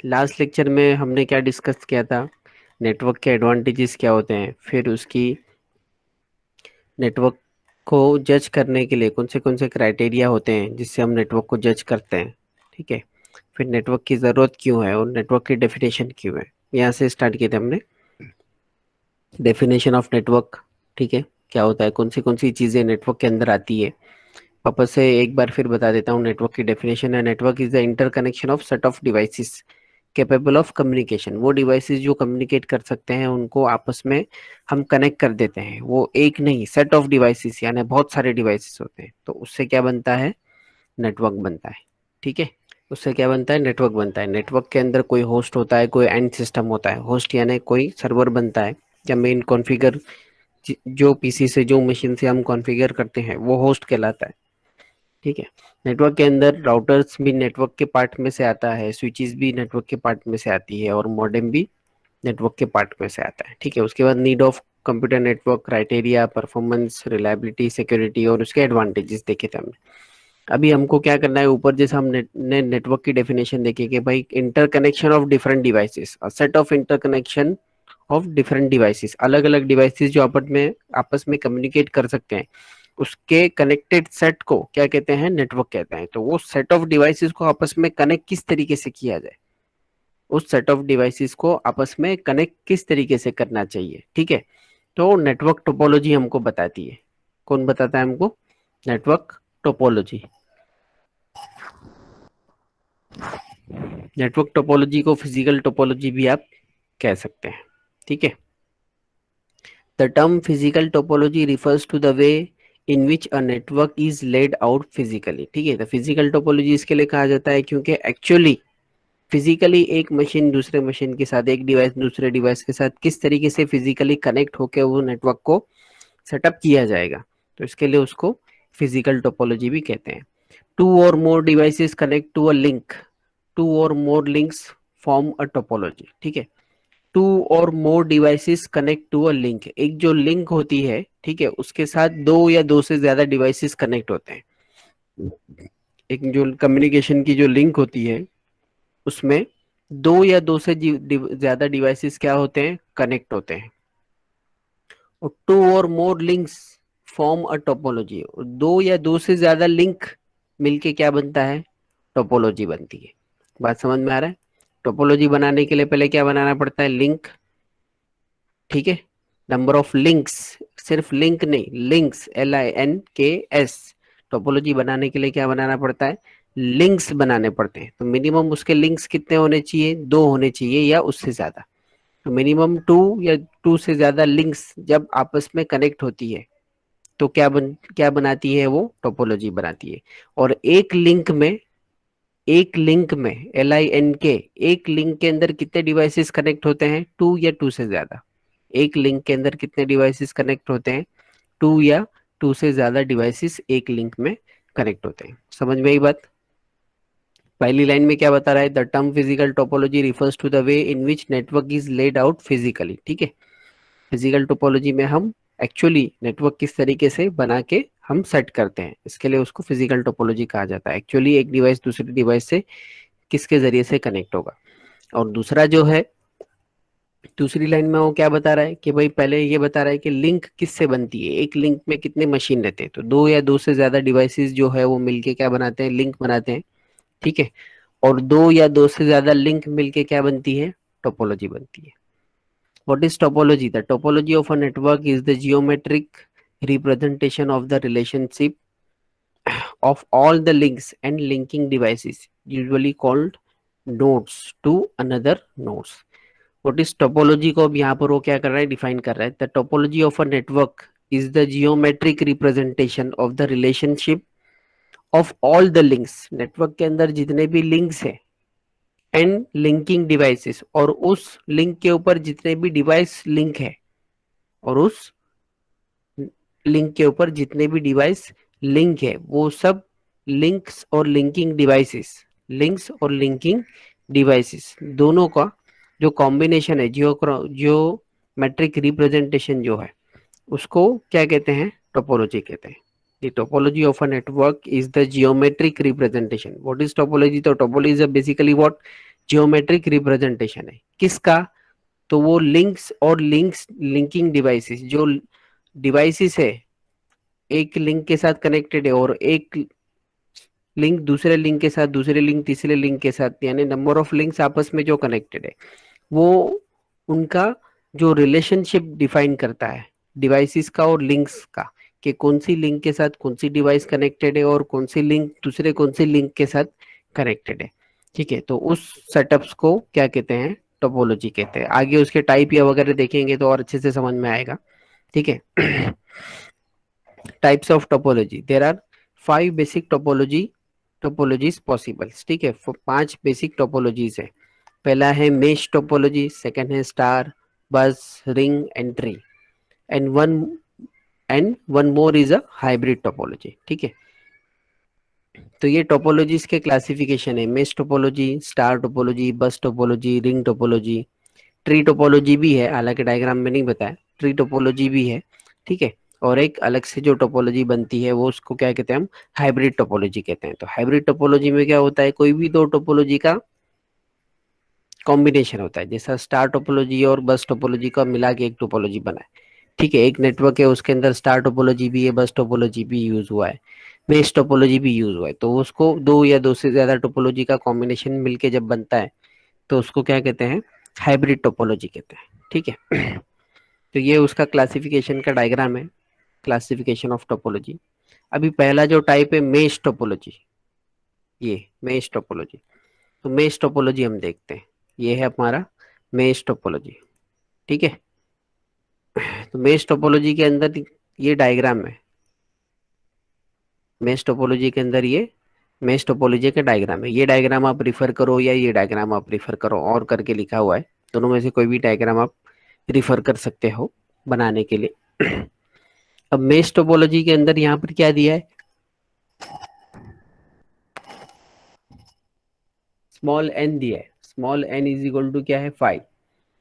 Last lecture में हमने क्या डिस्कस किया था, नेटवर्क के एडवांटेजेस क्या होते हैं, फिर उसकी नेटवर्क को जज करने के लिए कौन से क्राइटेरिया होते हैं जिससे हम नेटवर्क को जज करते हैं। ठीक है, फिर नेटवर्क की ज़रूरत क्यों है और नेटवर्क की डेफिनेशन क्यों है। यहाँ से स्टार्ट किए थे हमने डेफिनेशन ऑफ नेटवर्क। ठीक है, क्या होता है, कौन सी चीज़ें नेटवर्क के अंदर आती है। वापस से एक बार फिर बता देता हूँ, नेटवर्क की डेफिनेशन है, network is the interconnection of set of devices capable of communication. वो डिवाइसेस जो कम्युनिकेट कर सकते हैं उनको आपस में हम कनेक्ट कर देते हैं। वो एक नहीं, सेट ऑफ डिवाइसेस यानी बहुत सारे डिवाइसेस होते हैं, तो उससे क्या बनता है, नेटवर्क बनता है। ठीक है, उससे क्या बनता है, नेटवर्क बनता है। नेटवर्क के अंदर कोई होस्ट होता है, कोई एंड सिस्टम होता है। होस्ट यानी कोई सर्वर बनता है या मेन कॉन्फ़िगर, जो पीसी से जो मशीन से हम कॉन्फ़िगर करते हैं वो होस्ट कहलाता है। ठीक है, नेटवर्क के अंदर राउटर्स भी नेटवर्क के पार्ट में से आता है, स्विचेस भी नेटवर्क के पार्ट में से आती है, और मॉडेम भी नेटवर्क के पार्ट में से आता है। ठीक है, उसके बाद need of computer network, criteria, performance, reliability, security और उसके एडवांटेजेस देखे थे हमने। अभी हमको क्या करना है, ऊपर जैसे हमने नेटवर्क की डेफिनेशन देखी कि भाई interconnection of different devices, a set of interconnection of different devices, अलग अलग डिवाइसेस जो आपस में कम्युनिकेट कर सकते हैं, उसके कनेक्टेड सेट को क्या कहते हैं, नेटवर्क कहते हैं। तो वो सेट ऑफ डिवाइसेस को आपस में कनेक्ट किस तरीके से किया जाए, उस सेट ऑफ डिवाइसेस को आपस में कनेक्ट किस तरीके से करना चाहिए। ठीक है, तो नेटवर्क टोपोलॉजी हमको बताती है। कौन बताता है हमको, नेटवर्क टोपोलॉजी। नेटवर्क टोपोलॉजी को फिजिकल टोपोलॉजी भी आप कह सकते हैं। ठीक है, the term physical topology refers to the way in which a network is laid out physically. ठीक है, तो फिजिकल टोपोलॉजी इसके लिए कहा जाता है क्योंकि एक्चुअली फिजिकली एक मशीन दूसरे मशीन के साथ, एक डिवाइस दूसरे डिवाइस के साथ किस तरीके से फिजिकली कनेक्ट होकर वो नेटवर्क को सेटअप किया जाएगा, तो इसके लिए उसको फिजिकल टोपोलॉजी भी कहते हैं। Two or more devices connect to a link, two or more links form a topology. ठीक है, two or more devices connect to a link, एक जो लिंक होती है, ठीक है, उसके साथ दो या दो से ज्यादा डिवाइसेस कनेक्ट होते हैं। एक जो कम्युनिकेशन की जो लिंक होती है उसमें दो या दो से ज्यादा डिवाइसेस क्या होते हैं, कनेक्ट होते हैं। और to or more links form a topology, दो या दो से ज्यादा लिंक मिलके क्या बनता है, टोपोलॉजी बनती है। बात समझ में आ रहा है। टोपोलॉजी बनाने के लिए पहले क्या बनाना पड़ता है, लिंक। ठीक है, नंबर ऑफ लिंक्स, सिर्फ लिंक नहीं, लिंक्स, LINKS। टोपोलॉजी बनाने के लिए क्या बनाना पड़ता है, लिंक्स बनाने पड़ते हैं। तो मिनिमम उसके लिंक्स कितने होने चाहिए, दो होने चाहिए या उससे ज्यादा। तो मिनिमम टू या टू से ज्यादा लिंक्स जब आपस में कनेक्ट होती है तो क्या बनाती है, वो टोपोलॉजी बनाती है। और एक लिंक में LINK, एक लिंक के अंदर कितने डिवाइसेस कनेक्ट होते हैं, टू या टू से ज्यादा। एक लिंक के अंदर कितने डिवाइसेस कनेक्ट होते हैं, टू या टू से ज्यादा डिवाइसेस एक लिंक में कनेक्ट होते हैं। समझ में आई बात। पहली लाइन में क्या बता रहा है, the term physical topology refers to the way in which network is laid out physically. ठीक है, फिजिकल टोपोलॉजी में हम एक्चुअली नेटवर्क किस तरीके से बना के हम सेट करते हैं, इसके लिए उसको फिजिकल टोपोलॉजी कहा जाता है। एक्चुअली एक डिवाइस दूसरे डिवाइस से किसके जरिए से कनेक्ट होगा। और दूसरा जो है, दूसरी लाइन में वो क्या बता रहा है कि भाई पहले ये बता रहा है कि लिंक किससे बनती है, एक लिंक में कितने मशीन रहते हैं, तो दो या दो से ज्यादा डिवाइसेस जो है वो मिलके क्या बनाते हैं, लिंक बनाते हैं। ठीक है, और दो या दो से ज्यादा लिंक मिलके क्या बनती है, टोपोलॉजी बनती है। What is topology, the topology of a network is the geometric representation of the relationship of all the links and linking devices, usually called nodes to another nodes. What is topology को अब यहाँ पर वो क्या कर रहा है, define कर रहा है। The topology of a network is the geometric representation of the relationship of all the links, network के अंदर जितने भी लिंक्स है, एंड लिंकिंग डिवाइसेस, और उस लिंक के ऊपर जितने भी डिवाइस लिंक है, और उस लिंक के ऊपर जितने भी डिवाइस लिंक है, वो सब लिंक्स और लिंकिंग डिवाइसेस, लिंक्स और लिंकिंग डिवाइसेस दोनों का जो कॉम्बिनेशन है, जियोमेट्रिक रिप्रेजेंटेशन जो है, उसको क्या कहते हैं, टोपोलॉजी कहते हैं। The topology of a network is the geometric representation. What is topology? तो topology is basically what? Geometric representation है किसका? तो वो लिंक्स और लिंक्स लिंकिंग डिवाइसेस, जो डिवाइसेस है एक लिंक के साथ कनेक्टेड है और एक लिंक दूसरे लिंक के साथ, दूसरे लिंक तीसरे लिंक के साथ, यानी नंबर ऑफ लिंक्स आपस में जो कनेक्टेड है, वो उनका जो रिलेशनशिप डिफाइन करता है डिवाइसेस का और लिंक्स का, कि कौन सी लिंक के साथ कौन सी डिवाइस कनेक्टेड है और कौन सी लिंक दूसरे कौन सी लिंक के साथ कनेक्टेड है। ठीक है, तो उस सेटअप्स को क्या कहते हैं? टोपोलॉजी कहते हैं। आगे उसके टाइप या वगैरह देखेंगे तो और अच्छे से समझ में आएगा। ठीक है। Types of topology, there are 5 basic topologies possibles. ठीक है, 5 बेसिक टोपोलॉजीज है। पहला है मेश टोपोलॉजी, सेकंड है star, bus, ring and tree, and one more is a hybrid topology. ठीक है, तो ये टोपोलॉजीज के क्लासिफिकेशन है। Mesh topology, star topology, bus topology, ring topology, tree topology भी है, हालांकि डायग्राम में नहीं बताया, ट्री टोपोलॉजी भी है। ठीक है, और एक अलग से जो टोपोलॉजी बनती है वो उसको क्या कहते हैं? हम हाइब्रिड टोपोलॉजी कहते हैं। तो हाइब्रिड टोपोलॉजी में क्या होता है? कोई भी दो टोपोलॉजी का कॉम्बिनेशन होता है, जैसा स्टार टोपोलॉजी और बस टोपोलॉजी का मिला के एक टोपोलॉजी बना है। ठीक है, एक नेटवर्क है उसके अंदर स्टार टोपोलॉजी भी है, बस टोपोलॉजी भी यूज हुआ है, मेश टोपोलॉजी भी यूज हुआ है, तो उसको दो या दो से ज्यादा टोपोलॉजी का कॉम्बिनेशन मिलके जब बनता है तो उसको क्या कहते हैं? हाइब्रिड टोपोलॉजी कहते हैं। ठीक है। तो ये उसका क्लासिफिकेशन का डायग्राम है, क्लासिफिकेशन ऑफ टोपोलॉजी। अभी पहला जो टाइप है मेश टोपोलॉजी, ये मेश टोपोलॉजी। तो मेश टोपोलॉजी हम देखते हैं, ये है हमारा मेश टोपोलॉजी। ठीक है, तो मेश टोपोलॉजी के अंदर ये डायग्राम है, मेश टोपोलॉजी के अंदर ये मेश टोपोलॉजी का डायग्राम है। ये डायग्राम आप रिफर करो या ये डायग्राम आप रिफर करो, और करके लिखा हुआ है, दोनों में से कोई भी डायग्राम आप रिफर कर सकते हो बनाने के लिए। अब मेश टोपोलॉजी के अंदर यहाँ पर क्या दिया है? स्मॉल एन दिया है, small N is equal to क्या है? 5,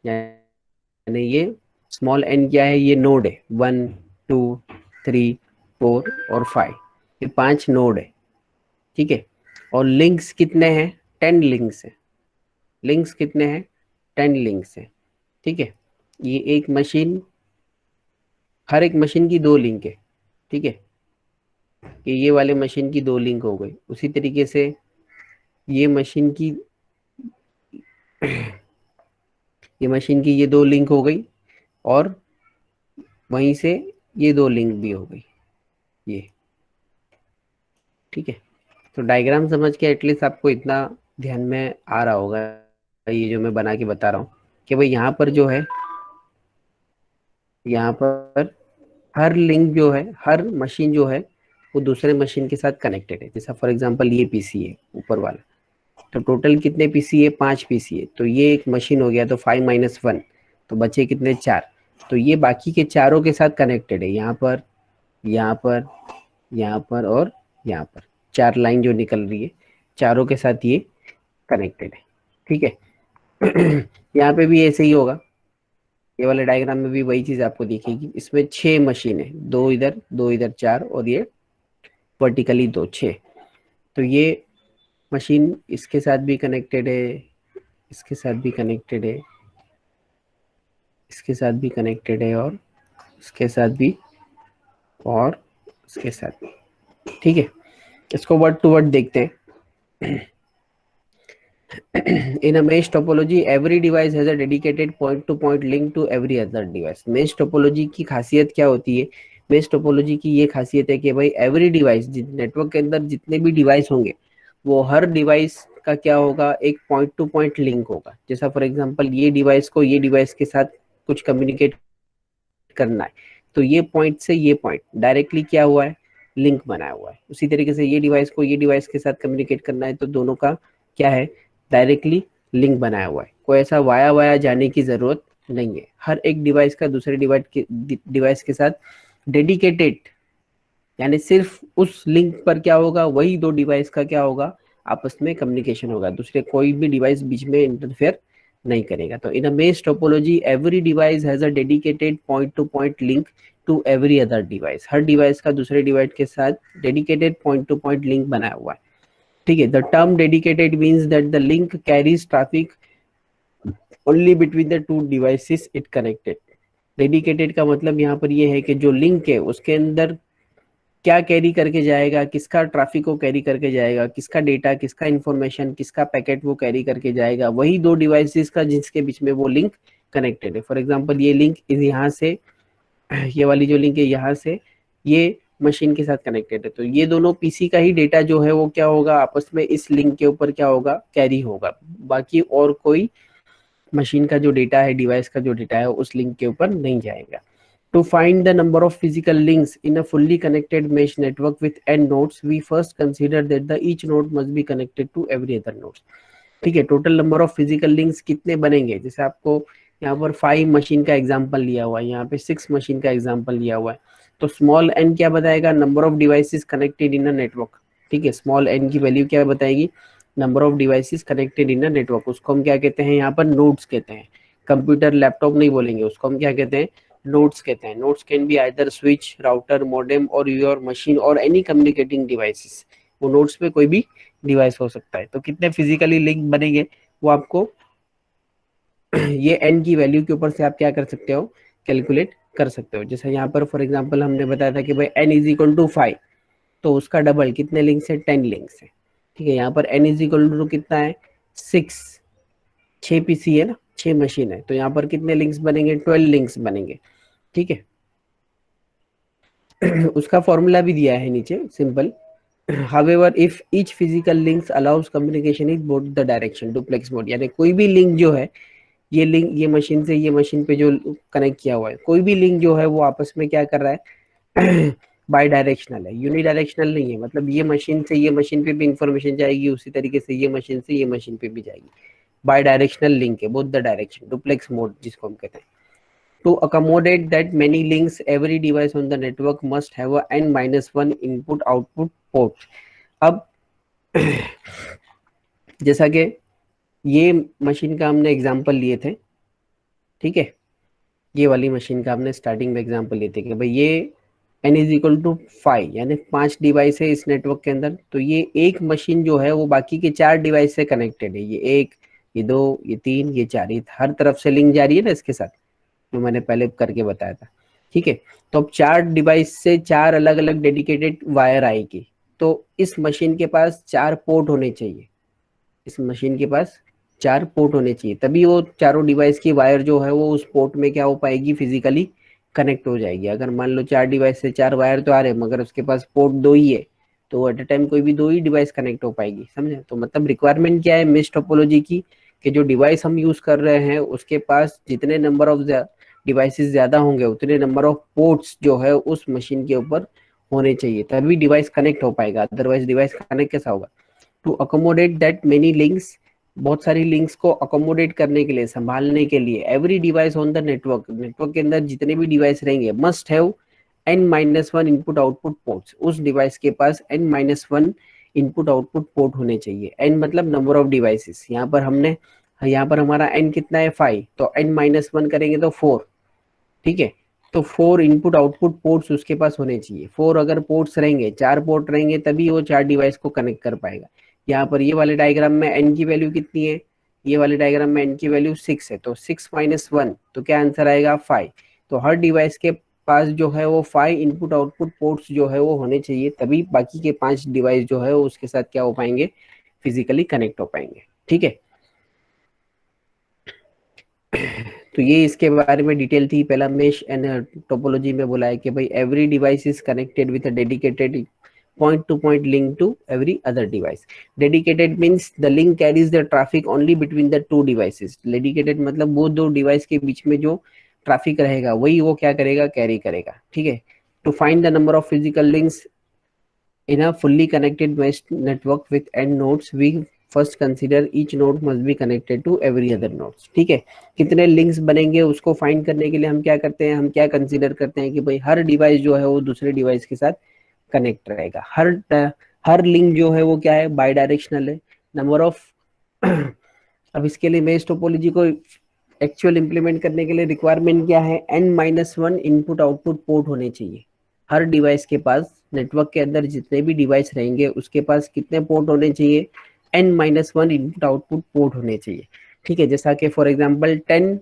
यानी ये स्मॉल एन क्या है? ये नोड है, 1 2 3 4 और 5, ये 5 नोड है। ठीक है, और लिंक्स कितने हैं? 10 लिंक्स है। लिंक्स कितने हैं? 10 लिंक्स है। ठीक है, ये एक मशीन, हर एक मशीन की 2 लिंक है। ठीक है, कि ये वाले मशीन की 2 लिंक हो गई, उसी तरीके से ये मशीन की ये मशीन की ये 2 लिंक हो गई, और वहीं से ये 2 लिंक भी हो गई, ये। ठीक है, तो डायग्राम समझ के एटलीस्ट आपको इतना ध्यान में आ रहा होगा, ये जो मैं बना के बता रहा हूँ, कि भाई यहाँ पर जो है, यहाँ पर हर लिंक जो है, हर मशीन जो है वो दूसरे मशीन के साथ कनेक्टेड है। जैसा फॉर एग्जांपल ये पीसी है ऊपर वाला, तो टोटल कितने पीसी है? 5 पीसी है, तो ये एक मशीन हो गया, तो 5 - 1, तो बचे कितने? 4। तो ये बाकी के चारों के साथ कनेक्टेड है, यहाँ पर, यहाँ पर, यहाँ पर और यहाँ पर, 4 लाइन जो निकल रही है चारों के साथ ये कनेक्टेड है। ठीक है। यहाँ पे भी ऐसे ही होगा, ये वाले डायग्राम में भी वही चीज आपको दिखेगी। इसमें 6 मशीन है, 2 इधर 2 इधर 4, और ये वर्टिकली 2, 6। तो ये मशीन इसके साथ भी कनेक्टेड है, इसके साथ भी कनेक्टेड है, इसके साथ भी कनेक्टेड है, और इसके साथ भी, और इसके साथ भी। ठीक है, इसको वर्ड टू वर्ड देखते हैं। In a mesh topology, every device has a dedicated point-to-point link to every other device. Mesh topology की खासियत क्या होती है? mesh topology की ये खासियत है कि भाई एवरी डिवाइस, नेटवर्क के अंदर जितने भी डिवाइस होंगे, वो हर डिवाइस का क्या होगा? एक पॉइंट टू पॉइंट लिंक होगा। जैसा फॉर एग्जांपल ये डिवाइस को ये डिवाइस के साथ कुछ कम्युनिकेट करना है, तो ये पॉइंट से ये पॉइंट डायरेक्टली क्या हुआ है? लिंक बनाया हुआ है। उसी तरीके से ये डिवाइस को ये डिवाइस के साथ कम्युनिकेट करना है, तो दोनों का क्या है? डायरेक्टली लिंक बनाया हुआ है, कोई ऐसा वाया वाया जाने की जरूरत नहीं है। हर एक डिवाइस का दूसरे डिवाइस के साथ डेडिकेटेड, यानी सिर्फ उस लिंक पर क्या होगा? वही 2 डिवाइस का क्या होगा? आपस में कम्युनिकेशन होगा, दूसरे कोई भी डिवाइस बीच में इंटरफेयर नहीं करेगा। तो in a mesh topology every device has a dedicated point to point link to every other device. हर डिवाइस का दूसरे डिवाइस के साथ dedicated point to point link बनाया हुआ है। ठीक है, the term dedicated means that the link carries traffic only between the two devices it connected. Dedicated का मतलब यहाँ पर ये है कि जो लिंक है उसके अंदर क्या कैरी करके जाएगा, किसका ट्रैफिक को कैरी करके जाएगा, किसका डेटा, किसका इंफॉर्मेशन, किसका पैकेट वो कैरी करके जाएगा, वही दो डिवाइसेस का जिसके बीच में वो लिंक कनेक्टेड है। फॉर एग्जांपल ये लिंक इस यहाँ से, ये वाली जो लिंक है यहाँ से ये मशीन के साथ कनेक्टेड है, तो ये दोनों पीसी का ही डेटा जो है वो क्या होगा, आपस में इस लिंक के ऊपर क्या होगा, कैरी होगा। बाकी और कोई मशीन का जो डेटा है, डिवाइस का जो डेटा है, उस लिंक के ऊपर नहीं जाएगा। To find the number of physical links in a fully connected mesh network with n nodes, we first consider that the each node must be connected to every other nodes. ठीक है, total number of physical links कितने बनेंगे, जैसे आपको यहाँ पर 5 machine का example लिया हुआ है, यहाँ पे 6 मशीन का एग्जांपल लिया हुआ है, तो स्मॉल n क्या बताएगा, number of devices connected in a network. ठीक है, स्मॉल n की वैल्यू क्या बताएगी, number of devices connected in a network. उसको हम क्या कहते हैं, यहाँ पर नोड्स कहते हैं। कंप्यूटर लैपटॉप नहीं बोलेंगे, उसको हम क्या कहते हैं, नोड्स कहते हैं। Nodes can be either switch, router, modem और योर मशीन और एनी कम्युनिकेटिंग डिवाइसेस। वो नोड्स पे कोई भी डिवाइस हो सकता है। तो कितने फिजिकली लिंक बनेंगे वो आपको ये n की वैल्यू के ऊपर से आप क्या कर सकते हो, कैलकुलेट कर सकते हो। जैसे यहाँ पर फॉर एग्जांपल हमने बताया था कि भाई n इज इक्वल टू 5, तो उसका डबल कितने लिंक्स है, 10 लिंक्स है। ठीक है, यहाँ पर n इज इक्वल टू कितना है, 6, 6 पीसी है ना, 6 मशीन है, तो यहाँ पर कितने लिंक्स बनेंगे, 12 लिंक्स बनेंगे। ठीक है, उसका फॉर्मूला भी दिया है नीचे, simple. However, if each physical links allows communication in both the direction, duplex mode, यानी कोई भी लिंक जो है, ये लिंक ये मशीन से ये मशीन पे जो कनेक्ट किया हुआ है, कोई भी लिंक जो है वो आपस में क्या कर रहा है, बाई डायरेक्शनल है, यूनिडायरेक्शनल नहीं है। मतलब ये मशीन से ये मशीन पे भी इंफॉर्मेशन जाएगी, उसी तरीके से ये मशीन से ये मशीन पे भी जाएगी। बाई डायरेक्शनल लिंक है, both the direction, duplex mode जिसको हम कहते हैं। To accommodate that many links, every device on the network must have a n-1 input output port. अब जैसा कि ये मशीन का हमने एग्जांपल लिए थे, ठीक है, ये वाली मशीन का हमने स्टार्टिंग में एग्जांपल लिए थे कि भाई ये n इज इक्वल टू 5, यानी 5 डिवाइस है इस नेटवर्क के अंदर, तो ये एक मशीन जो है वो बाकी के 4 डिवाइस से कनेक्टेड है। ये 1, ये 2, ये 3, ये 4, ये हर तरफ से लिंक जा रही है ना इसके साथ, जो मैंने पहले करके बताया था। ठीक है, तो अब 4 डिवाइस से 4 अलग अलग डेडिकेटेड वायर आएगी, तो इस मशीन के पास 4 पोर्ट होने चाहिए। इस मशीन के पास 4 पोर्ट होने चाहिए, तभी वो चारों डिवाइस की वायर जो है वो उस पोर्ट में क्या हो पाएगी, फिजिकली कनेक्ट हो जाएगी। अगर मान लो 4 डिवाइस से 4 वायर तो आ रहे हैं, मगर उसके पास पोर्ट 2 ही है, तो एट अ टाइम कोई भी 2 ही डिवाइस कनेक्ट हो पाएगी, समझे। तो मतलब रिक्वायरमेंट क्या है मेश टोपोलॉजी की, कि जो डिवाइस हम यूज कर रहे हैं उसके पास जितने नंबर ऑफ डिवाइसेस ज्यादा होंगे, उतने नंबर ऑफ पोर्ट्स जो है उस मशीन के ऊपर होने चाहिए, तभी डिवाइस कनेक्ट हो पाएगा, अदरवाइज डिवाइस कनेक्ट कैसा होगा। To accommodate that many links, बहुत सारी लिंक्स को अकोमोडेट करने के लिए, संभालने के लिए, every device on the network, network के अंदर जितने भी डिवाइस रहेंगे, must have n-1 input output ports. उस डिवाइस के पास n-1 इनपुट आउटपुट पोर्ट होने चाहिए। n मतलब नंबर ऑफ डिवाइसेस, यहाँ पर हमारा n कितना है, 5, तो n-1 करेंगे तो 4। ठीक है, तो 4 इनपुट आउटपुट पोर्ट्स उसके पास होने चाहिए। 4 अगर पोर्ट्स रहेंगे, 4 पोर्ट रहेंगे, तभी वो 4 डिवाइस को कनेक्ट कर पाएगा। यहाँ पर ये वाले डायग्राम में n की वैल्यू कितनी है, ये वाले डायग्राम में n की वैल्यू 6 है, तो 6-1, तो क्या आंसर आएगा, 5। तो हर डिवाइस के पास जो है वो 5 इनपुट आउटपुट पोर्ट्स जो है वो होने चाहिए, तभी बाकी के 5 डिवाइस जो है वो उसके साथ क्या हो पाएंगे, फिजिकली कनेक्ट हो पाएंगे। ठीक है, तो ये इसके बारे में डिटेल थी। पहला मेश एंड टोपोलॉजी में बोला है कि भाई every device is connected with a dedicated point to point link to every other device. Dedicated means the link carries the traffic only between the two devices. Dedicated मतलब वो दो device के बीच में जो ट्रैफिक रहेगा वही वो क्या करेगा, कैरी करेगा। ठीक है, to find the number of physical links in a fully connected mesh network with n nodes, we first consider each node must be connected to every other nodes. ठीक है, कितने लिंक्स बनेंगे उसको फाइंड करने के लिए हम क्या करते हैं, हम क्या कंसीडर करते हैं कि भाई हर डिवाइस जो है वो दूसरे डिवाइस के साथ कनेक्ट रहेगा। हर लिंक जो है वो क्या है, बाई डायरेक्शनल है। नंबर ऑफ अब इसके लिए मेश टोपोलॉजी को एक्चुअल इंप्लीमेंट करने के लिए रिक्वायरमेंट क्या है, n-1 इनपुट आउटपुट पोर्ट होने चाहिए हर डिवाइस के पास। नेटवर्क के अंदर जितने भी डिवाइस रहेंगे उसके पास कितने पोर्ट होने चाहिए, n-1 इनपुट आउटपुट पोर्ट होने चाहिए। ठीक है, जैसा कि फॉर एग्जांपल 10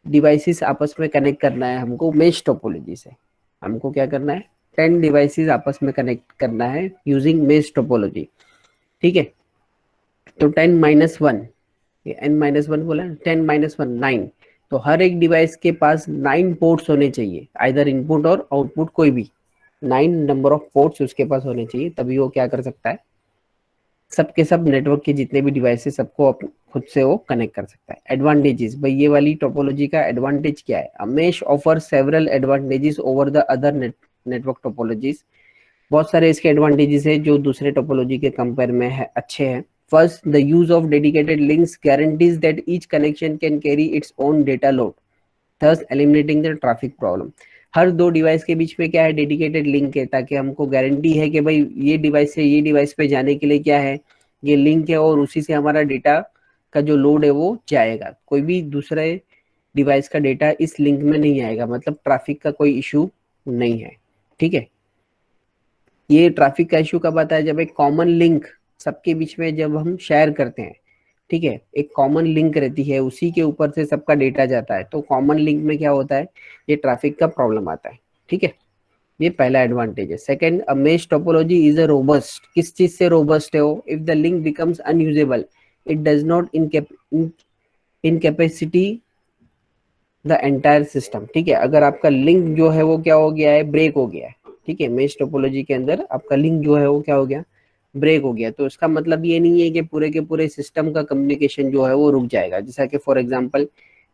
डिवाइसेस आपस में कनेक्ट करना है हमको मेश टोपोलॉजी से। हमको क्या करना है, 10 डिवाइसेस आपस में कनेक्ट करना है यूजिंग मेश टोपोलॉजी। ठीक है, तो 10-1, ये n-1 बोला, 10-1 9, तो हर एक डिवाइस के पास 9 पोर्ट्स होने चाहिए, आइदर इनपुट और आउटपुट कोई भी 9 नंबर ऑफ पोर्ट्स उसके पास होने चाहिए, तभी वो क्या कर सकता है, सबके सब नेटवर्क के जितने भी डिवाइस है सबको खुद से वो कनेक्ट कर सकता है। एडवांटेजेस, भाई ये वाली टोपोलॉजी का एडवांटेज क्या है, mesh offer several advantages over the other network topologies. बहुत सारे इसके एडवांटेजेस है जो दूसरे टोपोलॉजी के कंपेयर में है, अच्छे हैं। First, the use of dedicated links guarantees that each connection can carry its own data load, thus eliminating the traffic problem. हर दो डिवाइस के बीच में क्या है, डेडिकेटेड लिंक है, ताकि हमको गारंटी है कि भाई ये डिवाइस से ये डिवाइस पे जाने के लिए क्या है, ये लिंक है, और उसी से हमारा डेटा का जो लोड है वो जाएगा। कोई भी दूसरे डिवाइस का डेटा इस लिंक में नहीं आएगा, मतलब ट्रैफिक का कोई इशू नहीं है। ठीक है, ये ट्रैफिक का इशू कब आता है, जब एक कॉमन लिंक सबके बीच में जब हम शेयर करते हैं। ठीक है, एक कॉमन लिंक रहती है, उसी के ऊपर से सबका डेटा जाता है, तो कॉमन लिंक में क्या होता है, ये ट्रैफिक का प्रॉब्लम आता है। ठीक है, ये पहला एडवांटेज है। Second, a mesh topology is a robust, किस चीज से रोबस्ट है वो, if the link becomes unusable it does not incapacity the entire system. ठीक है, अगर आपका लिंक जो है वो क्या हो गया है, ब्रेक हो गया है। ठीक है, मेश टोपोलॉजी के अंदर आपका लिंक जो है वो क्या हो गया, ब्रेक हो गया, तो इसका मतलब ये नहीं है कि पूरे के पूरे सिस्टम का कम्युनिकेशन जो है वो रुक जाएगा। जैसा कि फॉर एग्जांपल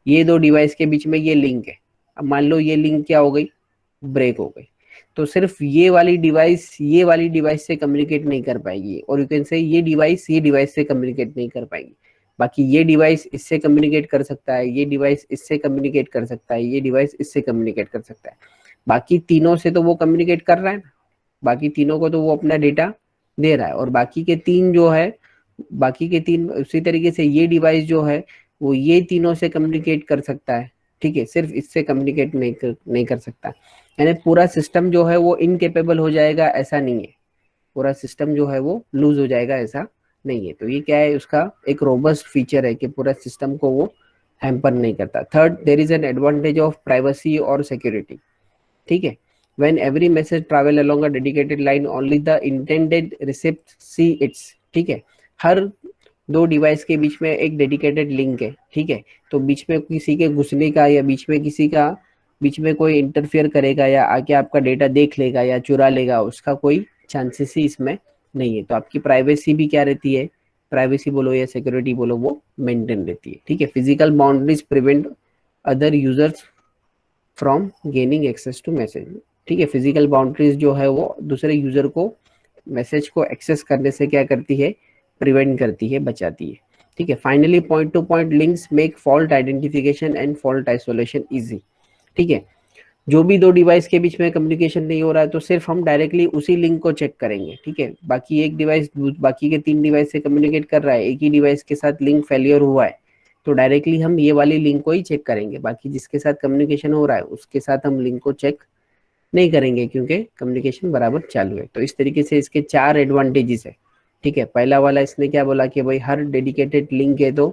ये दो डिवाइस के बीच में ये लिंक है, अब मान लो ये लिंक क्या हो गई, ब्रेक हो गई, तो सिर्फ ये वाली डिवाइस से कम्युनिकेट नहीं कर पाएगी, और यू कैन से ये डिवाइस से कम्युनिकेट नहीं कर पाएगी। बाकी ये डिवाइस इससे कम्युनिकेट कर सकता है, ये डिवाइस इससे कम्युनिकेट कर सकता है, ये डिवाइस इससे कम्युनिकेट कर सकता है। बाकी तीनों से तो वो कम्युनिकेट कर रहा है ना, बाकी तीनों को तो वो अपना डेटा दे रहा है, और बाकी के तीन उसी तरीके से ये डिवाइस जो है वो ये तीनों से कम्युनिकेट कर सकता है। ठीक है, सिर्फ इससे कम्युनिकेट नहीं कर सकता, यानी पूरा सिस्टम जो है वो इनकेपेबल हो जाएगा ऐसा नहीं है, पूरा सिस्टम जो है वो लूज हो जाएगा ऐसा नहीं है। तो ये क्या है, उसका एक रोबस्ट फीचर है कि पूरा सिस्टम को वो हैम्पर नहीं करता। Third, there is an advantage of privacy और सिक्योरिटी। ठीक है, when every message travel along a dedicated line only the intended recipient see its। ठीक है, हर दो डिवाइस के बीच में एक डेडिकेटेड लिंक है। ठीक है, तो बीच में किसी के घुसने का या बीच में कोई इंटरफियर करेगा या आके आपका डेटा देख लेगा या चुरा लेगा, उसका कोई चांसेस ही इसमें नहीं है। तो आपकी प्राइवेसी भी क्या रहती है, प्राइवेसी बोलो या सिक्योरिटी बोलो, वो मेंटेन रहती है। ठीक है, physical boundaries prevent other users from gaining access to message. ठीक है, फिजिकल बाउंड्रीज जो है वो दूसरे यूजर को मैसेज को एक्सेस करने से क्या करती है, प्रिवेंट करती है, बचाती है। ठीक है, finally point to point links make fault identification and fault isolation easy. ठीक है, जो भी दो डिवाइस के बीच में कम्युनिकेशन नहीं हो रहा है तो सिर्फ हम डायरेक्टली उसी लिंक को चेक करेंगे। ठीक है, बाकी एक डिवाइस बाकी के 3 डिवाइस से कम्युनिकेट कर रहा है, एक ही डिवाइस के साथ लिंक फेलियर हुआ है, तो डायरेक्टली हम ये वाली लिंक को ही चेक करेंगे, बाकी जिसके साथ कम्युनिकेशन हो रहा है उसके साथ हम लिंक को चेक नहीं करेंगे क्योंकि कम्युनिकेशन बराबर चालू है। तो इस तरीके से इसके 4 एडवांटेजेस है। ठीक है, पहला वाला इसने क्या बोला कि भाई हर डेडिकेटेड लिंक है तो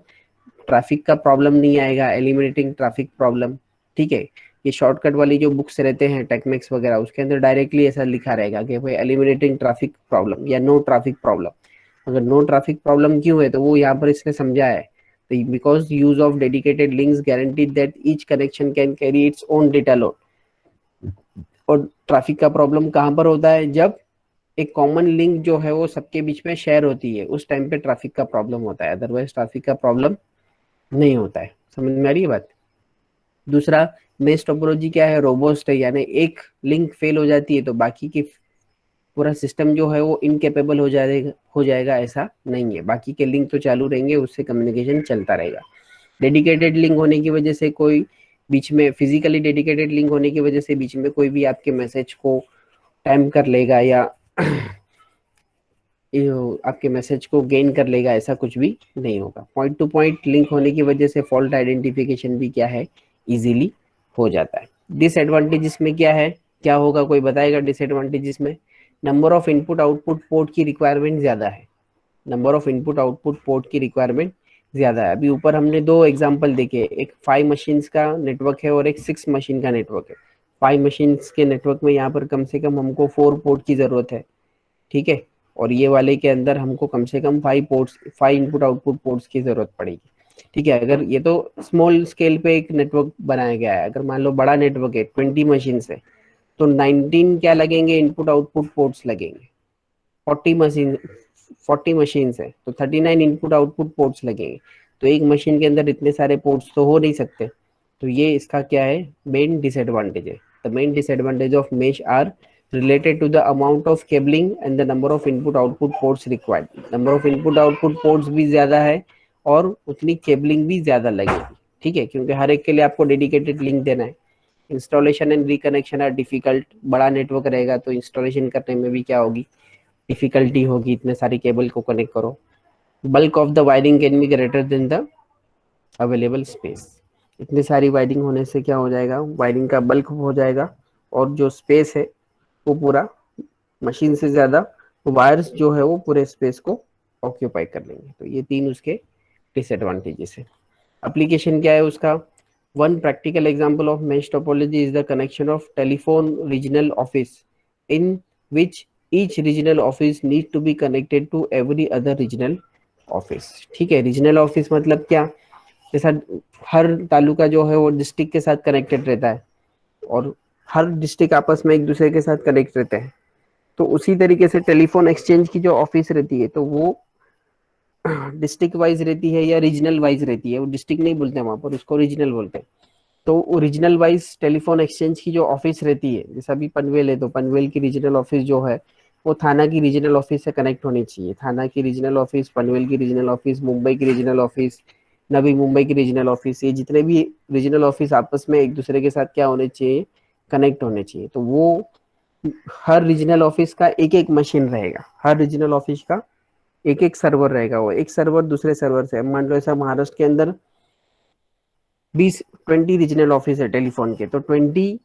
ट्रैफिक का प्रॉब्लम नहीं आएगा, एलिमिनेटिंग ट्रैफिक प्रॉब्लम। ठीक है, ये शॉर्टकट वाली जो बुक्स रहते हैं टेक्निक्स वगैरह उसके अंदर डायरेक्टली ऐसा लिखा रहेगा कि भाई एलिमिनेटिंग ट्रैफिक प्रॉब्लम या नो ट्रैफिक प्रॉब्लम। अगर नो ट्रैफिक प्रॉब्लम क्यों है तो वो यहाँ पर इसने समझा है, because use of dedicated links guaranteed that each connection can carry its own data load. और ट्रैफिक का प्रॉब्लम कहाँ पर होता है, जब एक कॉमन लिंक जो है वो सबके बीच में शेयर होती है, उस टाइम पे ट्रैफिक का प्रॉब्लम होता है, अदरवाइज ट्रैफिक का प्रॉब्लम नहीं होता है। समझ में आ रही है बात। दूसरा, मेश टोपोलॉजी क्या है, रोबोस्ट है, यानी एक लिंक फेल हो जाती है तो बाकी के पूरा सिस्टम जो है वो इनकेपेबल हो जाएगा ऐसा नहीं है, बाकी के लिंक तो चालू रहेंगे, उससे कम्युनिकेशन चलता रहेगा। डेडिकेटेड लिंक होने की वजह से कोई बीच में फिजिकली डेडिकेटेड लिंक होने की वजह से बीच में कोई भी आपके मैसेज को टाइम कर लेगा या आपके मैसेज को गेन कर लेगा, ऐसा कुछ भी नहीं होगा। पॉइंट टू पॉइंट लिंक होने की वजह से फॉल्ट आइडेंटिफिकेशन भी क्या है, इजीली हो जाता है। डिसएडवांटेज इसमें क्या है, क्या होगा, कोई बताएगा डिसएडवांटेज इसमें? Number of input output port की रिक्वायरमेंट ज़्यादा है, number of input output port की रिक्वायरमेंट ज़्यादा है। अभी ऊपर हमने दो एग्जांपल देखे, एक 5 मशीन्स का नेटवर्क है और एक 6 मशीन का नेटवर्क है। 5 मशीन्स के नेटवर्क में यहाँ पर कम से कम हमको 4 पोर्ट की ज़रूरत है, ठीक है, और ये वाले के अंदर हमको कम से कम 5 पोर्ट्स, 5 इनपुट आउटपुट पोर्ट्स की ज़रूरत पड़ेगी, ठीक है। अगर ये तो स्मॉल स्केल पे एक नेटवर्क बनाया गया है, अगर मान लो बड़ा नेटवर्क है 20 मशीन है, तो 19 क्या लगेंगे, इनपुट आउटपुट पोर्ट्स लगेंगे। 40 मशीन, 40 मशीन है तो 39 इनपुट आउटपुट पोर्ट्स लगेंगे। तो एक मशीन के अंदर इतने सारे पोर्ट्स तो हो नहीं सकते। तो ये इसका क्या है, मेन डिसएडवांटेज है। The main disadvantage of mesh are related to the amount of cabling and the number of input output ports required। number of input output ports भी ज्यादा है और उतनी केबलिंग भी ज्यादा लगेगी, ठीक है, क्योंकि हर एक के लिए आपको डेडिकेटेड लिंक देना है। Installation and reconnection are difficult, बड़ा नेटवर्क रहेगा तो इंस्टॉलेशन करने में भी क्या होगी, डिफिकल्टी होगी, इतने सारी केबल को कनेक्ट करो। Bulk of the wiring can be greater than the available space. इतनी सारी वायरिंग होने से क्या हो जाएगा, वायरिंग का बल्क हो जाएगा और जो स्पेस है वो पूरा मशीन से ज्यादा वायर्स जो है वो पूरे स्पेस को ऑक्यूपाई कर लेंगे। तो ये तीन उसके डिसएडवांटेजेस है। एप्लीकेशन क्या है उसका? One practical example of mesh topology is the connection of telephone regional office in which each regional office need to be connected to every other regional office, ठीक है। रीजनल ऑफिस मतलब क्या, जैसा हर तालुका जो है वो डिस्ट्रिक्ट के साथ कनेक्टेड रहता है और हर डिस्ट्रिक्ट आपस में एक दूसरे के साथ कनेक्ट रहते हैं, तो उसी तरीके से टेलीफोन एक्सचेंज की जो ऑफिस रहती है तो वो डिस्ट्रिक्ट वाइज रहती है या रीजनल वाइज रहती है। वो डिस्ट्रिक्ट नहीं बोलते हैं वहां पर, उसको रीजनल बोलते हैं। तो वो रीजनल वाइज टेलीफोन एक्सचेंज की जो ऑफिस रहती है, जैसा अभी पनवेल है तो पनवेल की रीजनल ऑफिस जो है वो थाना की रीजनल ऑफिस से कनेक्ट होनी चाहिए। थाना की रीजनल ऑफिस, पनवेल की रीजनल ऑफिस, मुंबई की रीजनल ऑफिस, नवी मुंबई की रीजनल ऑफिस, ये जितने भी रीजनल ऑफिस आपस में एक दूसरे के साथ क्या होने चाहिए, कनेक्ट होने चाहिए। तो वो हर रीजनल ऑफिस का एक एक मशीन रहेगा, हर रीजनल ऑफिस का एक एक सर्वर रहेगा। वो एक सर्वर दूसरे सर्वर से, मान लो ऐसा महाराष्ट्र के अंदर 20 रीजनल ऑफिस है टेलीफोन के, तो 20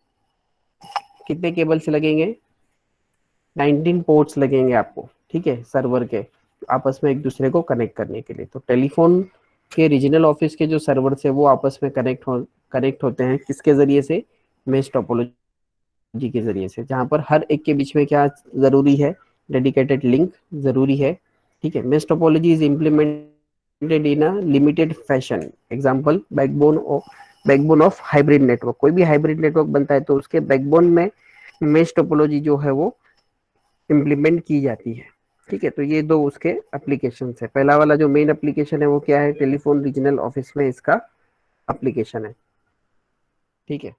कितने केबल से लगेंगे, 19 पोर्ट्स लगेंगे आपको, ठीक है, सर्वर के आपस में एक दूसरे को कनेक्ट करने के लिए। तो टेलीफोन के रीजनल ऑफिस के जो सर्वर है वो आपस में कनेक्ट होते हैं किसके जरिए से, मेश टोपोलॉजी के जरिए से, जहां पर हर एक के बीच में क्या जरूरी है, डेडिकेटेड लिंक जरूरी है, ठीक है। Mesh topology is implemented in a limited fashion. Example, backbone of hybrid network. कोई भी हाइब्रिड नेटवर्क बनता है तो उसके बैकबोन में मेश टोपोलॉजी जो है वो इम्प्लीमेंट की जाती है, ठीक है। तो ये दो उसके एप्लीकेशन है। पहला वाला जो मेन एप्लीकेशन है वो क्या है, टेलीफोन रीजनल ऑफिस में इसका एप्लीकेशन है, ठीक है।